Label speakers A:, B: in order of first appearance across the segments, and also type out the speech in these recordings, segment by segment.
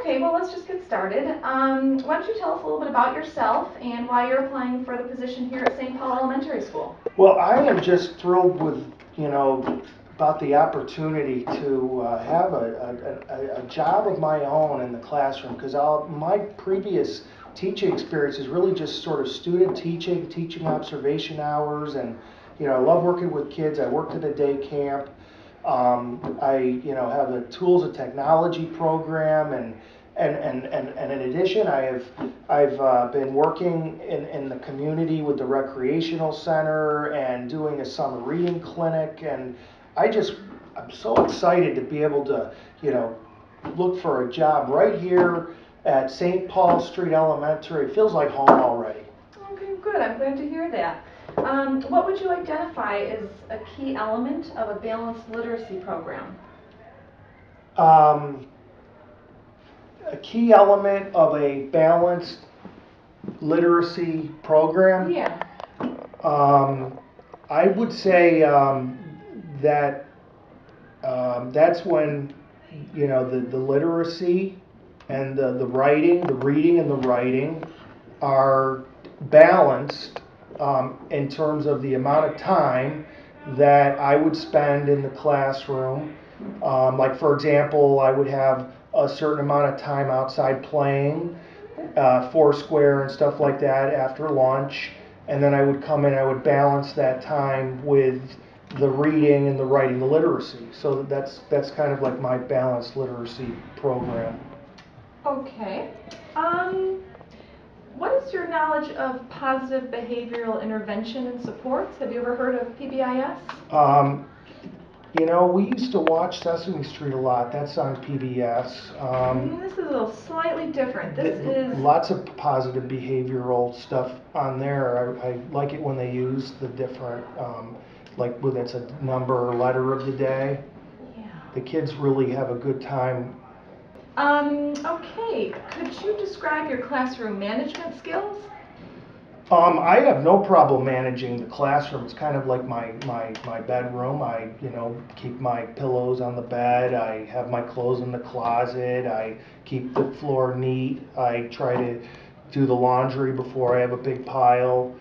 A: Okay, well, let's just get started. Why don't you tell us a little bit about yourself and why you're applying for the position here at St. Paul Elementary School?
B: Well, I am just thrilled with, about the opportunity to have a job of my own in the classroom, because my previous teaching experience is really just sort of student teaching, teaching observation hours, and, I love working with kids. I worked at a day camp. I have a tools and technology program, and in addition, I've been working in the community with the recreational center and doing a summer reading clinic, and I'm so excited to be able to, look for a job right here at St. Paul Street Elementary. It feels like home already.
A: Okay, good. I'm glad to hear that. What would you identify as a key element of a balanced literacy program?
B: Um, a key element of a balanced literacy program.
A: Yeah.
B: I would say that that's when the literacy and the writing, the reading and the writing are balanced in terms of the amount of time that I would spend in the classroom. Like for example, I would have a certain amount of time outside playing, Foursquare and stuff like that after lunch, and then I would come in, I would balance that time with the reading and the writing, the literacy. So that's kind of like my balanced literacy program.
A: Okay. Um, what is your knowledge of positive behavioral intervention and supports? Have you ever heard of PBIS?
B: We used to watch Sesame Street a lot. That's on PBS.
A: This is a little slightly different. This is
B: lots of positive behavioral stuff on there. I like it when they use the different, like whether it's a number or letter of the day.
A: Yeah.
B: The kids really have a good time.
A: Okay. Could you describe your classroom management skills?
B: I have no problem managing the classroom. It's kind of like my bedroom. I, keep my pillows on the bed. I have my clothes in the closet. I keep the floor neat. I try to do the laundry before I have a big pile.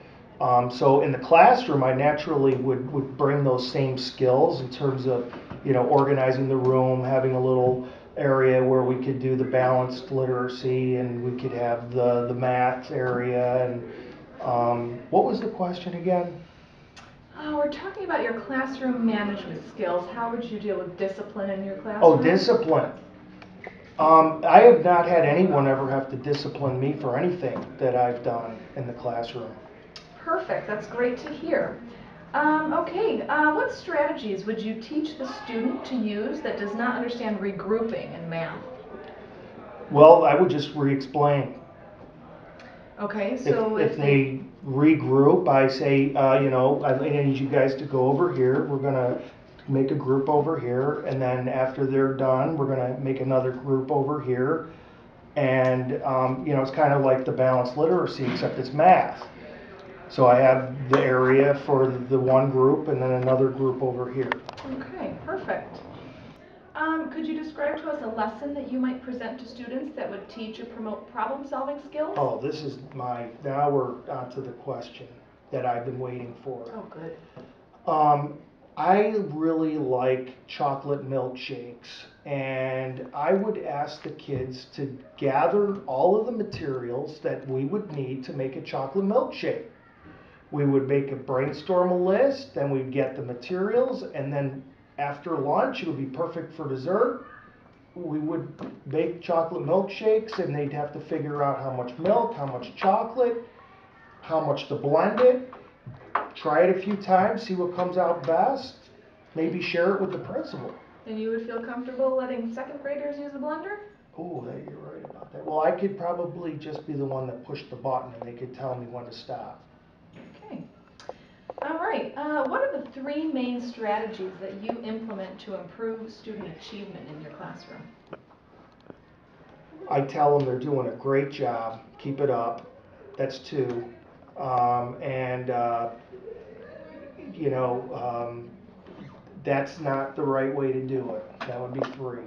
B: So in the classroom, I naturally would bring those same skills in terms of, organizing the room, having a little area where we could do the balanced literacy, and we could have the math area. And what was the question again?
A: We're talking about your classroom management skills. How would you deal with discipline in your classroom?
B: Oh, discipline. I have not had anyone ever have to discipline me for anything that I've done in the classroom.
A: Perfect. That's great to hear. Okay, what strategies would you teach the student to use that does not understand regrouping in math?
B: Well, I would just re-explain.
A: Okay, so
B: if they regroup, I say, I need you guys to go over here. We're going to make a group over here, and then after they're done, we're going to make another group over here. And, it's kind of like the balanced literacy, except it's math. So I have the area for the one group and then another group over here.
A: Okay, perfect. Could you describe to us a lesson that you might present to students that would teach or promote problem-solving skills?
B: Oh, now we're on to the question that I've been waiting for.
A: Oh, good.
B: I really like chocolate milkshakes, and I would ask the kids to gather all of the materials that we would need to make a chocolate milkshake. We would make a brainstorm a list, then we'd get the materials, and then after lunch, it would be perfect for dessert. We would bake chocolate milkshakes, and they'd have to figure out how much milk, how much chocolate, how much to blend it. Try it a few times, see what comes out best. Maybe share it with the principal.
A: And you would feel comfortable letting second graders use the blender?
B: Oh, you're right about that. Well, I could probably just be the one that pushed the button, and they could tell me when to stop.
A: Okay. All right. What are the three main strategies that you implement to improve student achievement in your classroom?
B: I tell them they're doing a great job. Keep it up. That's two. And that's not the right way to do it. That would be three.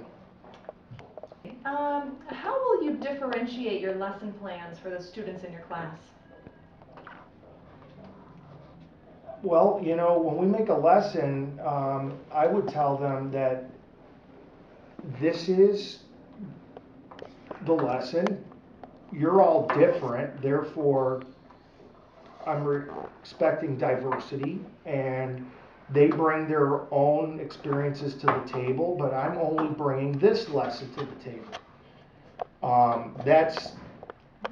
A: How will you differentiate your lesson plans for the students in your class?
B: Well, you know, when we make a lesson, I would tell them that this is the lesson. You're all different, therefore expecting diversity, and they bring their own experiences to the table, but I'm only bringing this lesson to the table. That's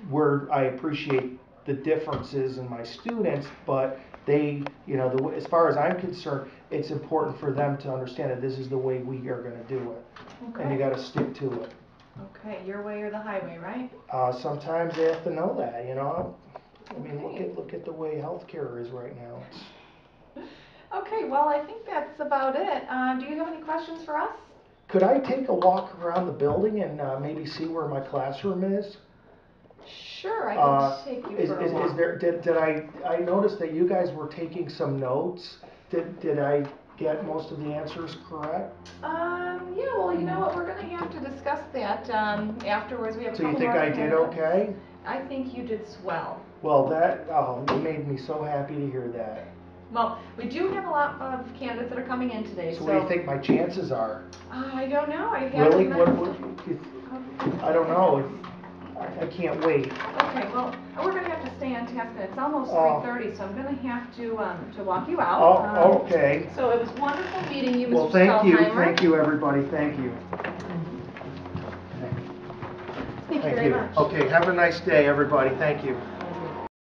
B: where I appreciate the differences in my students, but they, you know, as far as I'm concerned, it's important for them to understand that this is the way we are going to do it, and you
A: Okay.
B: got to stick to it.
A: Okay, your way or the highway, right?
B: Sometimes they have to know that, you know. I mean,
A: Okay.
B: look at the way healthcare is right now.
A: Okay, well, I think that's about it. Do you have any questions for us?
B: Could I take a walk around the building and maybe see where my classroom is?
A: Sure, I
B: Uh,
A: can take you
B: is,
A: for a
B: is,
A: walk.
B: is there, did I noticed that you guys were taking some notes. Did I get most of the answers correct?
A: Yeah, well, you know what, we're gonna have to discuss that, afterwards. We have a
B: So you
A: couple
B: think
A: more
B: I did
A: candidates.
B: okay?
A: I think you did swell.
B: Well, you made me so happy to hear that.
A: Well, we do have a lot of candidates that are coming in today,
B: So what do you think my chances are?
A: I don't know, I haven't
B: Really?
A: met-
B: I don't know. I can't wait.
A: Okay, well, we're gonna have to stay on task, and it's almost
B: Oh.
A: 3:30, so I'm gonna have to walk you out.
B: Oh, okay.
A: So it was wonderful meeting you, Mr.
B: Well, thank you, everybody, thank you.
A: Thank you
B: Thank
A: very
B: you.
A: much.
B: Okay, have a nice day, everybody, thank you.